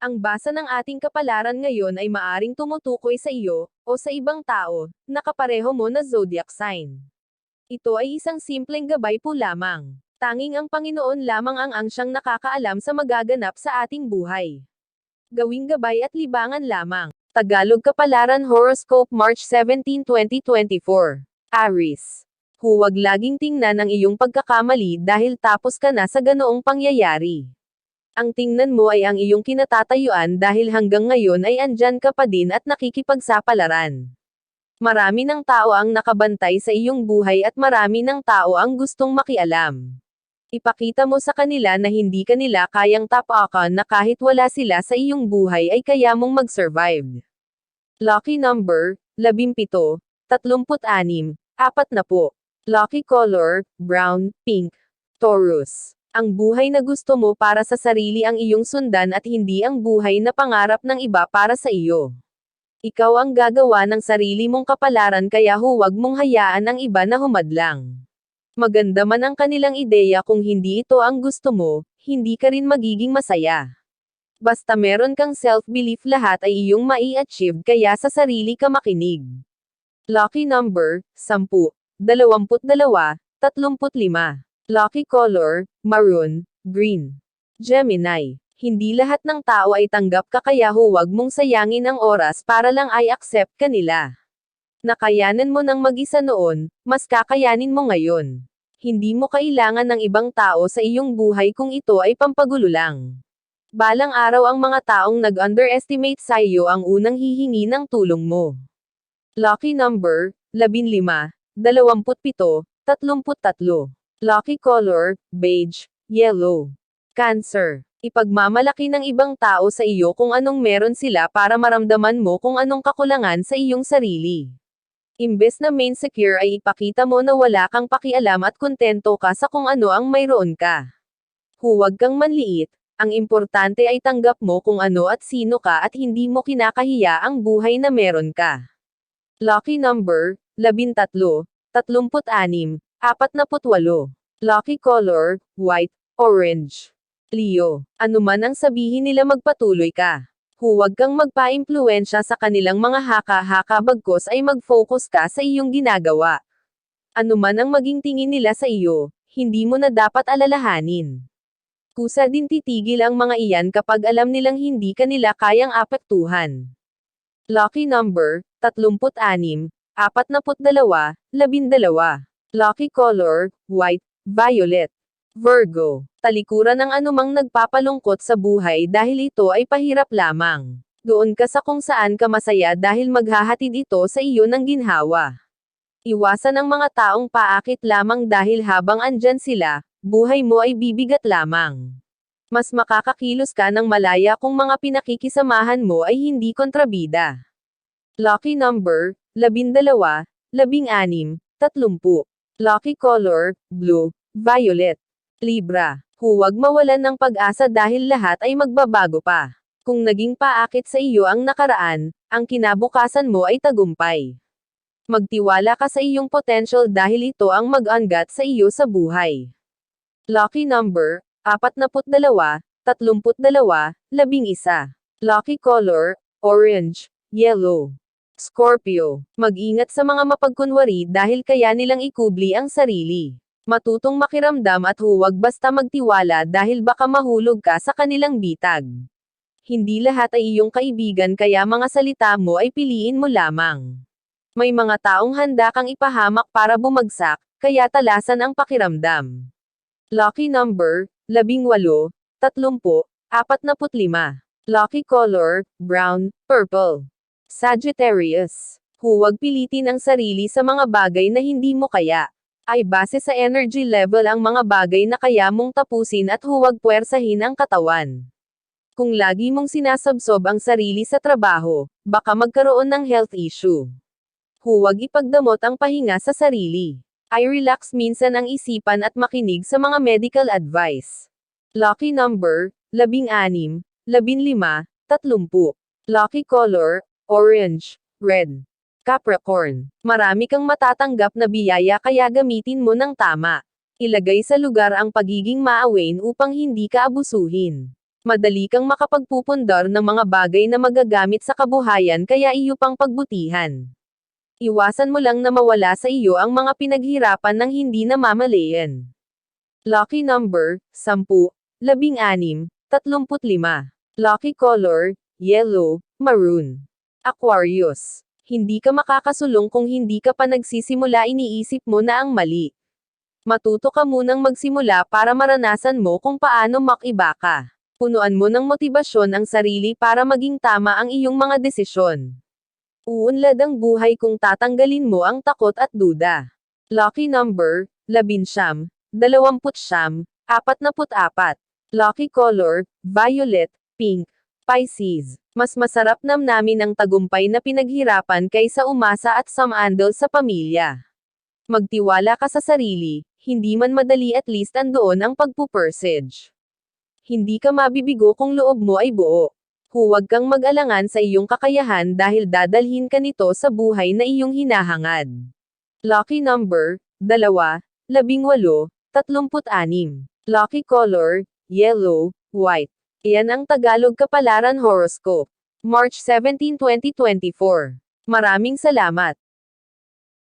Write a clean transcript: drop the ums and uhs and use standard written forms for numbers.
Ang basa ng ating kapalaran ngayon ay maaring tumutukoy sa iyo, o sa ibang tao, na kapareho mo na zodiac sign. Ito ay isang simpleng gabay po lamang. Tanging ang Panginoon lamang ang siyang nakakaalam sa magaganap sa ating buhay. Gawing gabay at libangan lamang. Tagalog Kapalaran Horoscope March 17, 2024. Aries. Huwag laging tingnan ang iyong pagkakamali dahil tapos ka na sa ganoong pangyayari. Ang tingnan mo ay ang iyong kinatatayuan dahil hanggang ngayon ay andyan ka pa din at nakikipagsapalaran. Marami ng tao ang nakabantay sa iyong buhay at marami ng tao ang gustong makialam. Ipakita mo sa kanila na hindi ka nila kayang tapakan na kahit wala sila sa iyong buhay ay kaya mong mag-survive. Lucky number, 17, 36, 40. Lucky color, brown, pink. Taurus. Ang buhay na gusto mo para sa sarili ang iyong sundan at hindi ang buhay na pangarap ng iba para sa iyo. Ikaw ang gagawa ng sarili mong kapalaran kaya huwag mong hayaan ang iba na humadlang. Maganda man ang kanilang ideya kung hindi ito ang gusto mo, hindi ka rin magiging masaya. Basta meron kang self-belief lahat ay iyong mai-achieve kaya sa sarili ka makinig. Lucky number, 10, 22, 35. Lucky color, maroon, green. Gemini. Hindi lahat ng tao ay tanggap ka kaya huwag mong sayangin ang oras para lang ay accept ka nila. Nakayanan mo ng mag-isa noon, mas kakayanin mo ngayon. Hindi mo kailangan ng ibang tao sa iyong buhay kung ito ay pampagulo lang. Balang araw ang mga taong nag-underestimate sa iyo ang unang hihingi ng tulong mo. Lucky number, 15, 27, 33. Lucky color, beige, yellow. Cancer. Ipagmamalaki ng ibang tao sa iyo kung anong meron sila para maramdaman mo kung anong kakulangan sa iyong sarili. Imbes na main secure ay ipakita mo na wala kang pakialam at kontento ka sa kung ano ang mayroon ka. Huwag kang manliit, ang importante ay tanggap mo kung ano at sino ka at hindi mo kinakahiya ang buhay na meron ka. Lucky number, 13, 36, 48. Lucky color, white, orange. Leo. Anuman ang sabihin nila magpatuloy ka. Huwag kang magpa-impluwensya sa kanilang mga haka-haka bagkus ay mag-focus ka sa iyong ginagawa. Anuman ang maging tingin nila sa iyo, hindi mo na dapat alalahanin. Kusa din titigil ang mga iyan kapag alam nilang hindi ka nila kayang apektuhan. Lucky number, 36, 42, 12. Lucky color, white, violet. Virgo. Talikuran ng anumang nagpapalungkot sa buhay dahil ito ay pahirap lamang. Doon ka sa kung saan ka masaya dahil maghahatid ito sa iyo ng ginhawa. Iwasan ang mga taong paakit lamang dahil habang andyan sila, buhay mo ay bibigat lamang. Mas makakakilos ka ng malaya kung mga pinakikisamahan mo ay hindi kontrabida. Lucky number, 12, 16, 30. Lucky color, blue, violet. Libra. Huwag mawalan ng pag-asa dahil lahat ay magbabago pa. Kung naging paakit sa iyo ang nakaraan, ang kinabukasan mo ay tagumpay. Magtiwala ka sa iyong potential dahil ito ang mag-angat sa iyo sa buhay. Lucky number, 42, 32, 11. Lucky color, orange, yellow. Scorpio. Mag-ingat sa mga mapagkunwari dahil kaya nilang ikubli ang sarili. Matutong makiramdam at huwag basta magtiwala dahil baka mahulog ka sa kanilang bitag. Hindi lahat ay iyong kaibigan kaya mga salita mo ay piliin mo lamang. May mga taong handa kang ipahamak para bumagsak, kaya talasan ang pakiramdam. Lucky number, 18, 30, 45. Lucky color, brown, purple. Sagittarius. Huwag pilitin ang sarili sa mga bagay na hindi mo kaya. Ay base sa energy level ang mga bagay na kaya mong tapusin at huwag puwersahin ang katawan. Kung lagi mong sinasabsob ang sarili sa trabaho, baka magkaroon ng health issue. Huwag ipagdamot ang pahinga sa sarili. Ay relax minsan ang isipan at makinig sa mga medical advice. Lucky number, 16, 15, 30. Lucky color, orange, red. Capricorn. Marami kang matatanggap na biyaya kaya gamitin mo ng tama. Ilagay sa lugar ang pagiging maawain upang hindi ka abusuhin. Madali kang makapagpupundar ng mga bagay na magagamit sa kabuhayan kaya iyo pang pagbutihan. Iwasan mo lang na mawala sa iyo ang mga pinaghirapan ng hindi namamalayan. Lucky number, 10, 16, 35. Lucky color, yellow, maroon. Aquarius. Hindi ka makakasulong kung hindi ka pa nagsisimula iniisip mo na ang mali. Matuto ka munang magsimula para maranasan mo kung paano makiba ka. Punuan mo ng motibasyon ang sarili para maging tama ang iyong mga desisyon. Uunlad ang buhay kung tatanggalin mo ang takot at duda. Lucky number, 11, 20, 44. Lucky color, violet, pink. Pisces. Mas masarap namnamin ang tagumpay na pinaghirapan kaysa umasa at sumandal sa pamilya. Magtiwala ka sa sarili, hindi man madali at least andoon ang pagpupursige. Hindi ka mabibigo kung loob mo ay buo. Huwag kang mag-alangan sa iyong kakayahan dahil dadalhin ka nito sa buhay na iyong hinahangad. Lucky number, 2, 18, 36. Lucky color, yellow, white. Iyan ang Tagalog Kapalaran Horoscope. March 17, 2024. Maraming salamat.